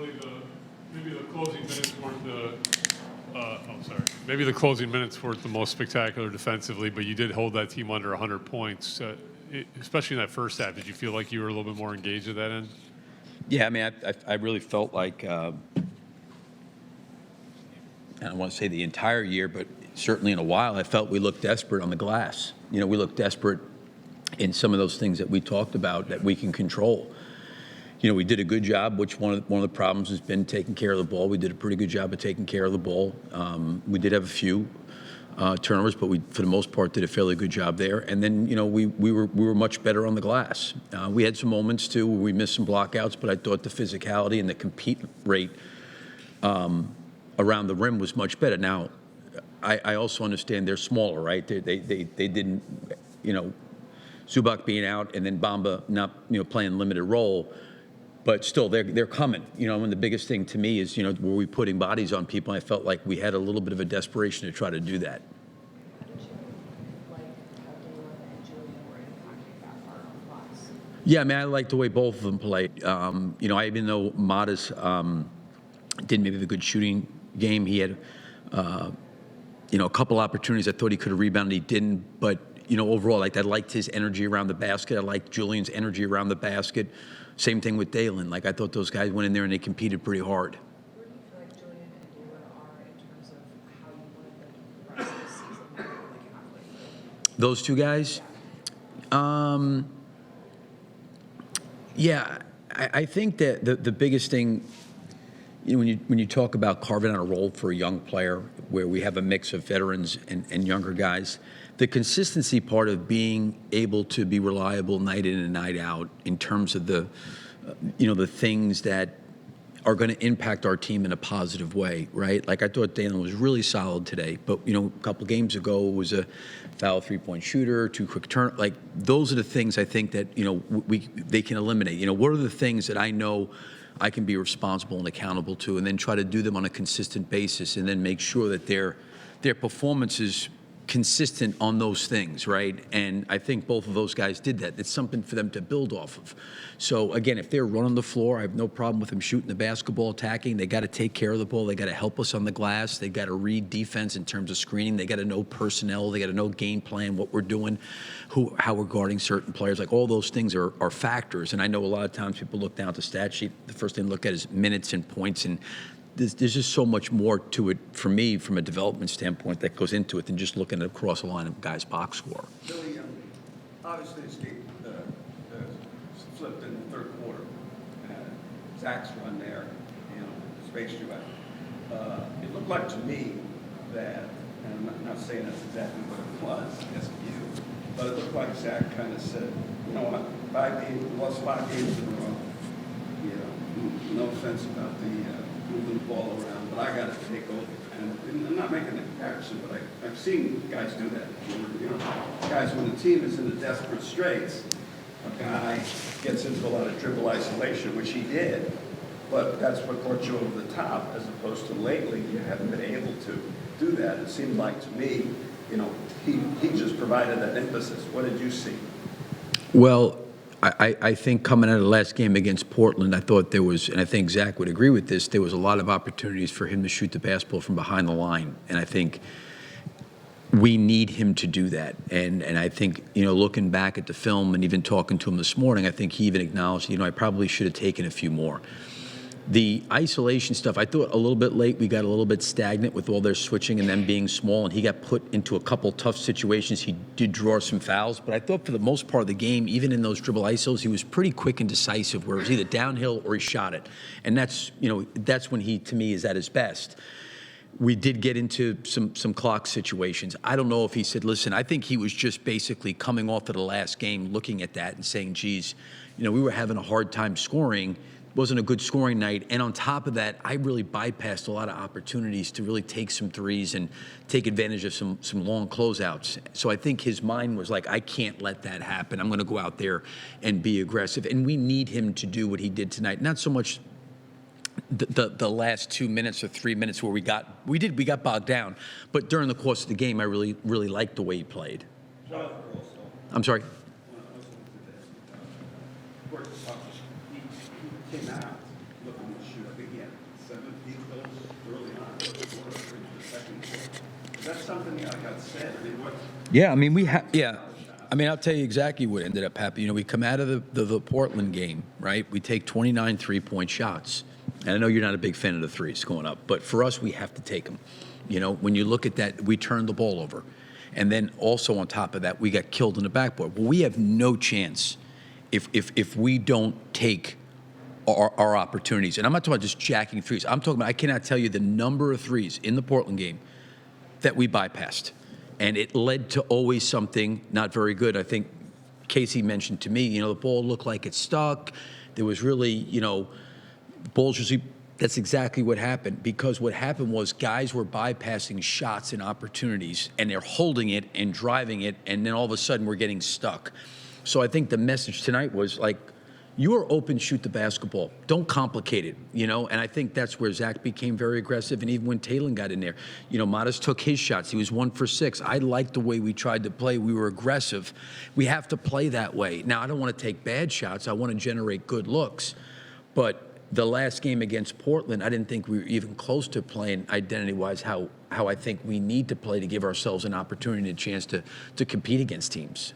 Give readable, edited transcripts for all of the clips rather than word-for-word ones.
Billy, maybe the closing minutes weren't maybe the closing minutes weren't the most spectacular defensively, but you did hold that team under 100 points, especially in that first half. Did you feel like you were a little bit more engaged at that end? Yeah, I mean, I really felt like, I don't want to say the entire year, but certainly in a while, I felt we looked desperate on the glass. You know, we looked desperate in some of those things that we talked about that we can control. You know, we did a good job, which one of the problems has been taking care of the ball. We did a pretty good job of taking care of the ball. We did have a few turnovers, but we, for the most part, did a fairly good job there. And then, you know, we were much better on the glass. We had some moments, too, where we missed some blockouts, but I thought the physicality and the compete rate around the rim was much better. Now, I also understand they're smaller, right? They didn't, you know, Zubac being out and then Bamba not, you know, playing limited role. But still, they're coming. You know, and the biggest thing to me is, you know, were we putting bodies on people? And I felt like we had a little bit of a desperation to try to do that. How did you like how Donovan and Julian were impacting that part on Fox? Yeah, I mean, I like the way both of them played. You know, even though Matas didn't maybe have a good shooting game, he had, you know, a couple opportunities. I thought he could have rebounded. He didn't. But, you know, overall, like I liked his energy around the basket. I liked Julian's energy around the basket. Same thing with Dalen. Like, I thought those guys went in there and they competed pretty hard. Where do you feel like Julian and Dalen are in terms of how you wanted them to progress this season, like halfway through? Those two guys? Yeah, I think that the biggest thing, you know, when you talk about carving out a role for a young player where we have a mix of veterans and younger guys, the consistency part of being able to be reliable night in and night out in terms of the, you know, the things that are going to impact our team in a positive way, right? Like I thought Dalen was really solid today, but, you know, a couple games ago it was a foul three-point shooter, two quick turn. Like those are the things I think that, you know, they can eliminate. You know, what are the things that I know I can be responsible and accountable to, and then try to do them on a consistent basis, and then make sure that their performance is consistent on those things, right? And I think both of those guys did that. It's something for them to build off of. So again, if they're running the floor, I have no problem with them shooting the basketball, attacking. They got to take care of the ball. They got to help us on the glass. They got to read defense in terms of screening. They got to know personnel. They got to know game plan, what we're doing, how we're guarding certain players. Like all those things are factors. And I know a lot of times people look down at the stat sheet. The first thing they look at is minutes and points, and there's just so much more to it for me from a development standpoint that goes into it than just looking across a line of guys' box score. Billy, obviously this game flipped in the third quarter. Zach's run there, you know, spaced you out. It looked like to me that, and I'm not saying that's exactly what it was against you, but it looked like Zach kind of said, you know what, lost 5 games in a row. You know, no offense about the moving the ball around, but I got to take over. And I'm not making a comparison, but I've seen guys do that. You know, guys, when the team is in the desperate straits, a guy gets into a lot of dribble isolation, which he did, but that's what brought you over the top, as opposed to lately you haven't been able to do that. It seemed like to me, you know, he just provided that emphasis. What did you see? Well, I think coming out of the last game against Portland, I thought there was, and I think Zach would agree with this, there was a lot of opportunities for him to shoot the basketball from behind the line. And I think we need him to do that. And I think, you know, looking back at the film and even talking to him this morning, I think he even acknowledged, you know, I probably should have taken a few more. The isolation stuff, I thought a little bit late. We got a little bit stagnant with all their switching and them being small, and he got put into a couple tough situations. He did draw some fouls, but I thought for the most part of the game, even in those dribble isos, he was pretty quick and decisive, where it was either downhill or he shot it. And that's, you know, that's when he, to me, is at his best. We did get into some clock situations. I don't know if he said, listen, I think he was just basically coming off of the last game, looking at that and saying, geez, you know, we were having a hard time scoring. Wasn't a good scoring night, and on top of that, I really bypassed a lot of opportunities to really take some threes and take advantage of some long closeouts. So I think his mind was like, I can't let that happen. I'm going to go out there and be aggressive, and we need him to do what he did tonight. Not so much the last 2 minutes or 3 minutes where we got bogged down, but during the course of the game, I really liked the way he played. I'm sorry. Came out, looking to shoot. I think he had 7 field goals early on, first quarter, the second quarter. Is that something that got said? I mean, what? Yeah, I mean, I mean, I'll tell you exactly what ended up happening. You know, we come out of the Portland game, right? We take 29 3-point shots. And I know you're not a big fan of the threes going up, but for us, we have to take them. You know, when you look at that, we turned the ball over. And then also on top of that, we got killed in the backboard. Well, we have no chance if we don't take our opportunities. And I'm not talking about just jacking threes. I'm talking about, I cannot tell you the number of threes in the Portland game that we bypassed. And it led to always something not very good. I think Casey mentioned to me, you know, the ball looked like it stuck. There was really, you know, balls usually, that's exactly what happened. Because what happened was guys were bypassing shots and opportunities, and they're holding it and driving it, and then all of a sudden we're getting stuck. So I think the message tonight was like, you are open, shoot the basketball. Don't complicate it, you know? And I think that's where Zach became very aggressive, and even when Talon got in there. You know, Modest took his shots. He was 1 for 6. I liked the way we tried to play. We were aggressive. We have to play that way. Now, I don't want to take bad shots. I want to generate good looks. But the last game against Portland, I didn't think we were even close to playing identity-wise how I think we need to play to give ourselves an opportunity and a chance to compete against teams.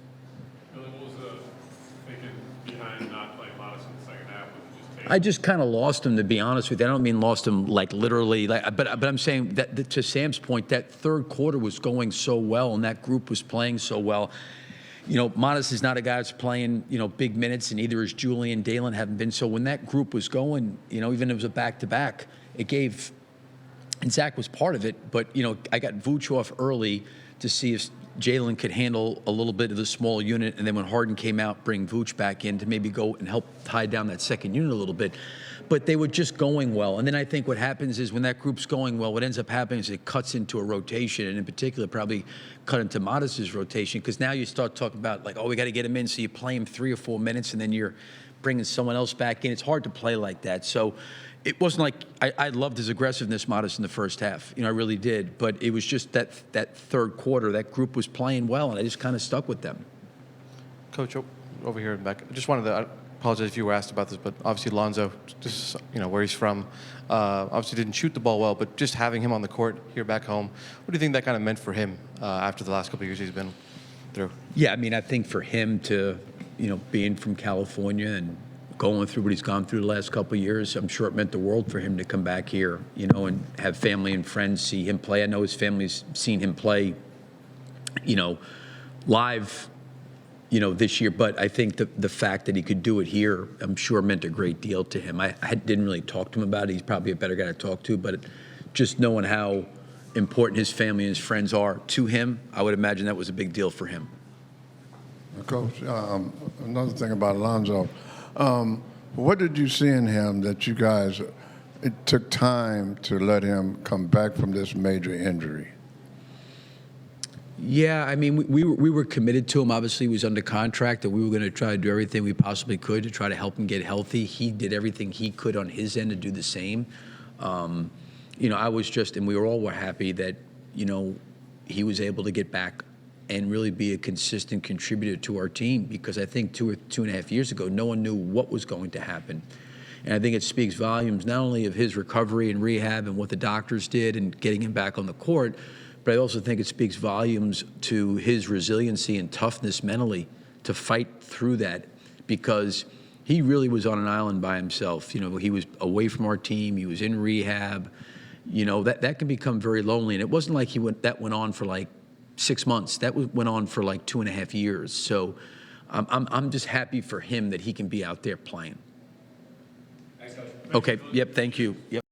Billy, what was the thinking behind not playing Modest in the second half? Was it just I just kind of lost him, to be honest with you. I don't mean lost him like literally, but I'm saying that to Sam's point, that third quarter was going so well and that group was playing so well. You know, Modest is not a guy that's playing, you know, big minutes, and either is Julian, Dalen haven't been. So when that group was going, you know, even if it was a back-to-back, it gave, and Zach was part of it, but, you know, I got Vooch off early to see if Jalen could handle a little bit of the small unit, and then when Harden came out, bring Vooch back in to maybe go and help tie down that second unit a little bit. But they were just going well. And then I think what happens is when that group's going well, what ends up happening is it cuts into a rotation, and in particular probably cut into Modest's rotation, because now you start talking about like, oh, we got to get him in, so you play him 3 or 4 minutes, and then you're bringing someone else back in. It's hard to play like that. So it wasn't like I loved his aggressiveness, Modest, in the first half. You know, I really did. But it was just that third quarter, that group was playing well, and I just kind of stuck with them. Coach, over here in the back, I just wanted to, I apologize if you were asked about this, but obviously Lonzo, just, you know, where he's from, obviously didn't shoot the ball well, but just having him on the court here back home, what do you think that kind of meant for him after the last couple of years he's been through? Yeah, I mean, I think for him to, you know, being from California and going through what he's gone through the last couple of years, I'm sure it meant the world for him to come back here, you know, and have family and friends see him play. I know his family's seen him play, you know, live, you know, this year. But I think the fact that he could do it here, I'm sure meant a great deal to him. I didn't really talk to him about it. He's probably a better guy to talk to, but just knowing how important his family and his friends are to him, I would imagine that was a big deal for him. Coach, another thing about Alonzo, what did you see in him that you guys, it took time to let him come back from this major injury? Yeah, I mean, we were committed to him. Obviously, he was under contract, and we were going to try to do everything we possibly could to try to help him get healthy. He did everything he could on his end to do the same. You know, I was just, and we were happy that, you know, he was able to get back and really be a consistent contributor to our team, because I think 2 or 2.5 years ago, no one knew what was going to happen. And I think it speaks volumes not only of his recovery and rehab and what the doctors did and getting him back on the court, but I also think it speaks volumes to his resiliency and toughness mentally to fight through that, because he really was on an island by himself. You know, he was away from our team. He was in rehab. You know, that can become very lonely. And it wasn't like that went on for like 6 months. That went on for like 2.5 years. So I'm just happy for him that he can be out there playing. Thanks, Coach. Okay. Yep. Thank you. Yep.